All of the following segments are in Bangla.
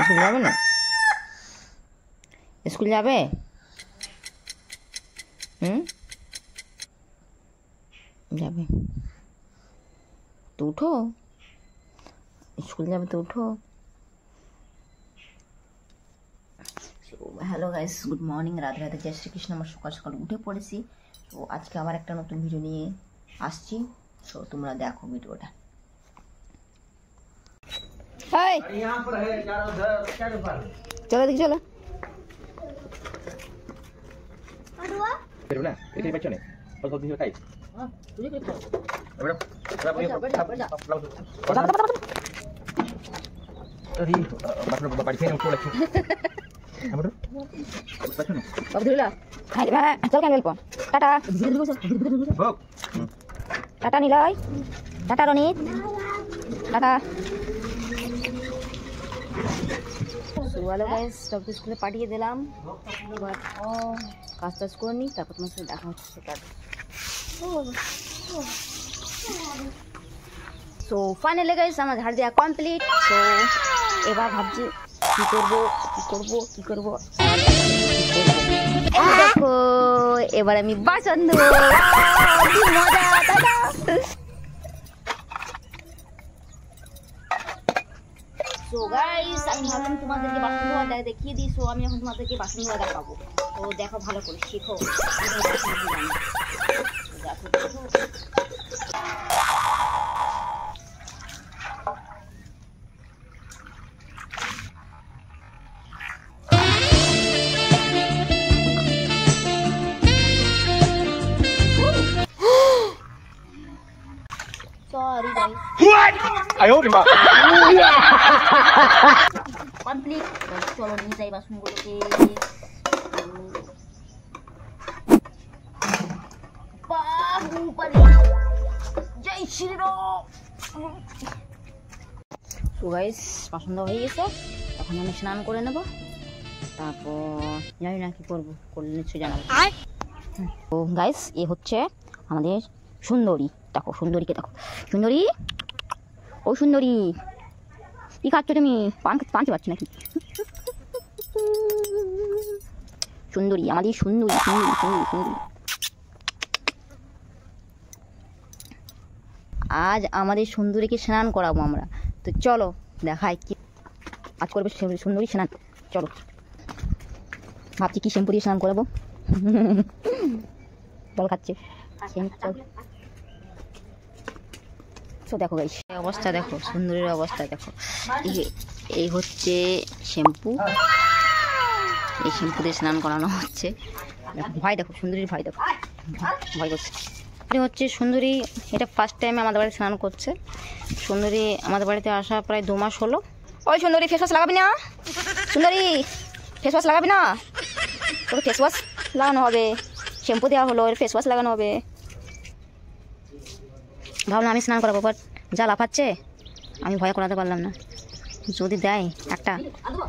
স্কুল যাবে না? স্কুল যাবে? যাবে তো উঠো, স্কুল যাবে তো উঠো। Hello guys, good morning, Radhe Radhe, জয় শ্রীকৃষ্ণ। আমরা সকাল সকাল উঠে পড়েছি। তো আজকে আবার একটা নতুন ভিডিও নিয়ে আসছি। তো তোমরা দেখো ভিডিওটা। চলো দেখি, চলো tata tata Niloy, tata Ronit, tata. Hello guys, সবকে স্কুলে পাঠিয়ে দিলাম। এবার কাজ টাজ করে নিই, তারপর তোমার সাথে দেখা হচ্ছে। সো ফাইনালি গাইস আমার ঝাড় দেওয়া কমপ্লিট। সো এবার ভাবছি কি করবো। দেখো এবার আমি বাসন ধোবো, কি মজা। সো গাইস আমি ভাবলাম তোমাদেরকে বাসন ধোয়া দেখিয়ে দিই। সো আমি এখন তোমাদেরকে বাসন ধোয়া দেখাবো। তো দেখো, ভালো করে শেখো। Sorry guys. What? I hope not. Complete. চলো নিয়ে যাই বাসনগুলোকে। বাহুবলী জয় শ্রীরাম। সো গাইস বাসন ধোয়া হয়ে গেছে, এখন আমি স্নান করে নেব। তারপর জানি না কি করবো, করলে নিশ্চয়ই জানাবো। তো গাইস এ হচ্ছে আমাদের সুন্দরী। দেখো সুন্দরীকে দেখো। সুন্দরী, ও সুন্দরী, কি খাচ্ছ তুমি? পানতে পারছি নাকি? সুন্দরী, আমাদের সুন্দরী। আজ আমাদের সুন্দরীকে স্নান করাবো আমরা। তো চলো দেখাই কি আজ করবে সুন্দরী স্নান। চলো, ভাবছি কি শ্যাম্পু দিয়ে স্নান করাবো। জল খাচ্ছে। তো দেখো গাইস অবস্থা, দেখো সুন্দরীর অবস্থা দেখো। এই হচ্ছে শ্যাম্পু, এই শ্যাম্পু দিয়ে স্নান করানো হচ্ছে। ভাই দেখো সুন্দরীর, ভাই দেখো ভয় করছে। এটা হচ্ছে সুন্দরী, এটা ফার্স্ট টাইম আমাদের বাড়িতে স্নান করছে। সুন্দরী আমাদের বাড়িতে আসা প্রায় 2 মাস হলো। ওই সুন্দরী ফেস ওয়াশ লাগাবি না? সুন্দরী ফেস ওয়াশ লাগাবি না? তোকে ফেস ওয়াশ লাগানো হবে, শ্যাম্পু দেওয়া হলো, এর ফেস ওয়াশ লাগানো হবে। ভাবলাম আমি স্নান করাবো, বাট যা লাফাচ্ছে আমি ভয় করাতে পারলাম না। যদি দেয় একটা,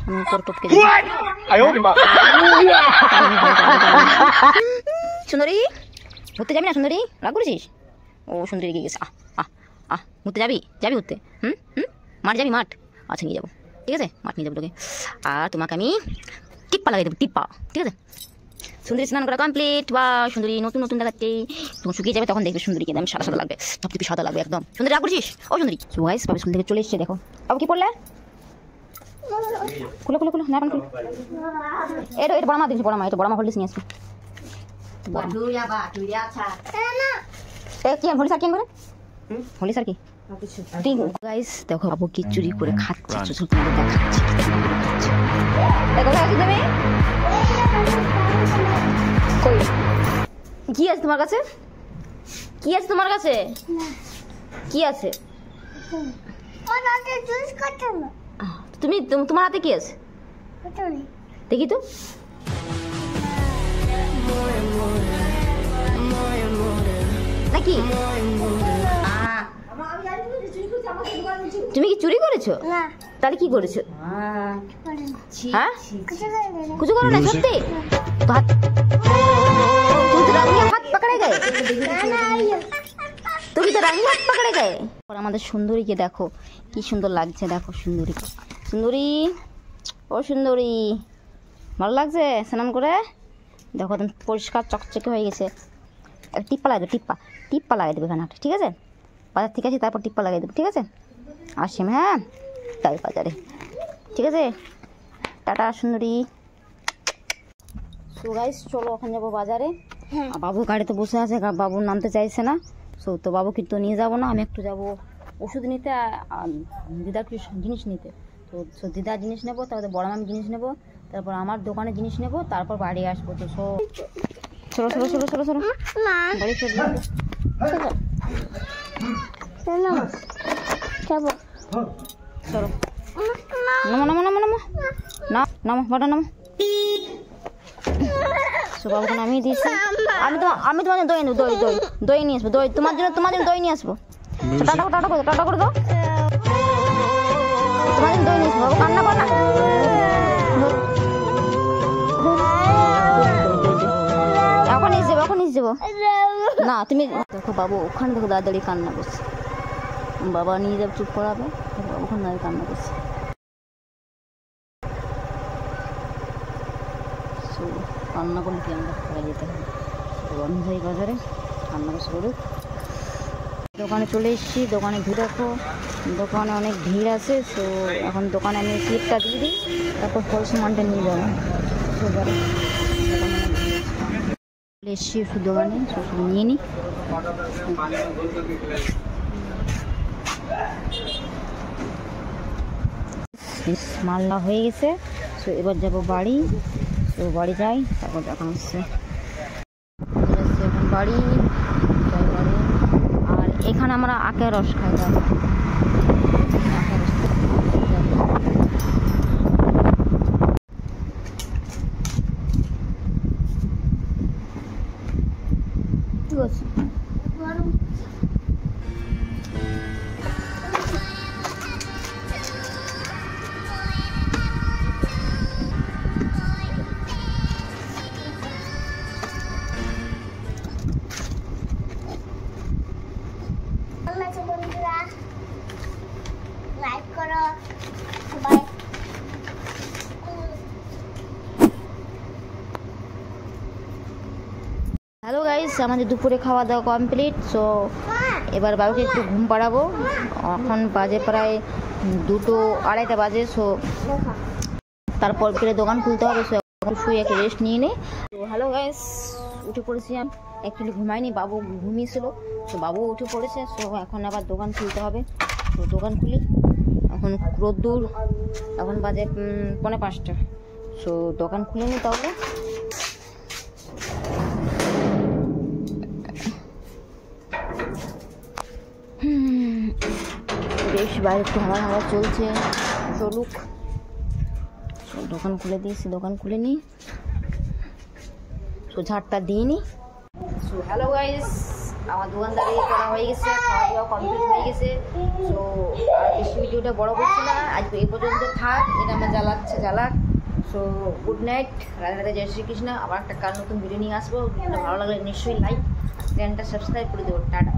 আমি উপর টপকে যাই। সুন্দরী ঘুরতে যাবি না? সুন্দরী রাগ করেছিস? ও সুন্দরী গিয়ে গেছে। ঘুরতে যাবি ঘুরতে? মাঠ যাবি? মাঠ আচ্ছা নিয়ে যাবো, ঠিক আছে, মাঠ নিয়ে যাবো তোকে। আর তোমাকে আমি টিপ্পা লাগাই দেবো, টিপ্পা, ঠিক আছে। সুন্দরী স্নান করা কমপ্লিট। বা সুন্দরী নতুন দেখাচ্ছে। তখন শুকিয়ে যাবে, তখন দেখবে সুন্দরীকে একদম সাদা লাগবে, সবথেকে সাদা লাগবে একদম। সুন্দরী রাগ করছিস? ও সুন্দরী। সো গাইস বাবু স্কুল থেকে চলে এসেছে, দেখো। বাবু কি পড়লে? খুলো না খুলো। এটা বড় মা দিয়েছে, বড় মা, এটা বড় মা হলদিস নিয়ে আসবে। হোলি স্যার কি করে? হোলি স্যার কি? গাইস দেখো বাবু কি চুরি করে খাচ্ছে। কি আছে তোমার কাছে? কি আছে তোমার কাছে? কি আছে তুমি? তোমার হাতে কি আছে দেখি তো। নাকি তুমি কি চুরি করেছো? তাহলে কি করেছো? হ্যাঁ কিছু করো না সত্যি? হাত পাকড়ে গায়ে, তুমি তো রানী হাত পাকড়ে গায়ে। আমাদের সুন্দরীকে দেখো কি সুন্দর লাগছে, দেখো সুন্দরীকে। সুন্দরী ও সুন্দরী, ভালো লাগছে স্নান করে? দেখো একদম পরিষ্কার চকচকে হয়ে গেছে। টিপ্পা লাগাই দেবো, টিপ্পা লাগাই দেবে এখানে, ঠিক আছে? বাজার থেকে আছি তারপর টিপ্পা লাগাই দেবো, ঠিক আছে? আসি হ্যাঁ, তাই বাজারে, ঠিক আছে? টাটা সুন্দরী। সো গাইস চলো এখন যাবো বাজারে। বাবু গাড়িতে বসে আছে, বাবু নামতে চাইছে না। সো তো বাবু কিন্তু নিয়ে যাবো না, আমি একটু যাবো ওষুধ নিতে আর দিদার কিছু জিনিস নিতে। তো দিদার জিনিস নেবো, তারপরে বড় মামি জিনিস নেবো, তারপর আমার দোকানে জিনিস নেবো, তারপর বাড়ি আসবো। তো সরো সরো সরো সরো সরো বাড়ি চলে যাবো। সরো নামো নামো নামো নামো না নামো বাটা নামো। বাবুকে নামিয়ে দিয়েছি। আমি তোমার জন্য দই নেবো, দই নিয়ে আসবো, দই তোমার জন্য দই নিয়ে আসবো। টাটা করে দাও, তোমার জন্য দই নিয়ে আসবো। বাবু কান্না কর না, এখন এসে যাবো না। তুমি দেখো বাবু ওখানে দেখো দাঁড়িয়ে কান্না করছে, বাবা নিয়ে যাবো চুপ করাবে, ওখানে দাঁড়িয়ে কান্না করছে। কান্না করলে কি আমরা ঘরে যেতে হবে, আমি যাই বাজারে কান্না করছে করুক। দোকানে চলে এসেছি, দোকানে ভিড় দেখো, দোকানে অনেক ভিড় আছে। তো এখন দোকানে আমি স্লিপটা দিয়ে দিই, তারপর ফল সামানটা নিয়ে যাবো। চলে এসেছি ওষুধ দোকানে, ওষুধ নিয়ে নিই। মাল্লা হয়ে গেছে। তো এবার যাবো বাড়ি। তো বাড়ি যাই, তারপর দেখা হচ্ছে এখন বাড়ি। আর এখানে আমরা আখের রস খাই, ঠিক আছে? লাইক করো সবাই। হ্যালো গাইস, আমাদের দুপুরে খাওয়া দাওয়া কমপ্লিট। সো এবার বাবুকে একটু ঘুম পাড়াবো। এখন বাজে প্রায় 2-2:30 বাজে। সো তারপর ফিরে দোকান খুলতে হবে। সো এখন শুয়ে একটু রেস্ট নিয়ে নিই। তো হ্যালো গাইস, উঠে পড়েছি আমি, অ্যাকচুয়ালি ঘুমাইনি, বাবু ঘুমিয়েছিল। তো বাবু উঠে পড়েছে। সো এখন আবার দোকান খুলতে হবে। তো দোকান খুলি, এখন রোদ্দুর, এখন বাজে 4:45। সো দোকান খুলে নিই তাহলে। বেশ বাইরে একটু হাওয়া চলছে, চলুক। দোকান খুলে দিয়েছি, দোকান খুলে নিই। সো ঝাড়টা দিয়ে নিই। সো হ্যালো গাইস, আমার দোকানদারি করা হয়ে গেছে, খাওয়া দাওয়া কমপ্লিট হয়ে গেছে। সো আর বেশি ভিডিওটা বড় করছি না, আজকে এই পর্যন্ত থাক। এটা আমার জ্বালাক। So good night, Radhe Radhe, জয় শ্রীকৃষ্ণ। আবার একটা কাল নতুন ভিডিও নিয়ে আসবো। ভালো লাগলে নিশ্চয়ই লাইক, চ্যানেলটা সাবস্ক্রাইব করে দেবো। টাটা।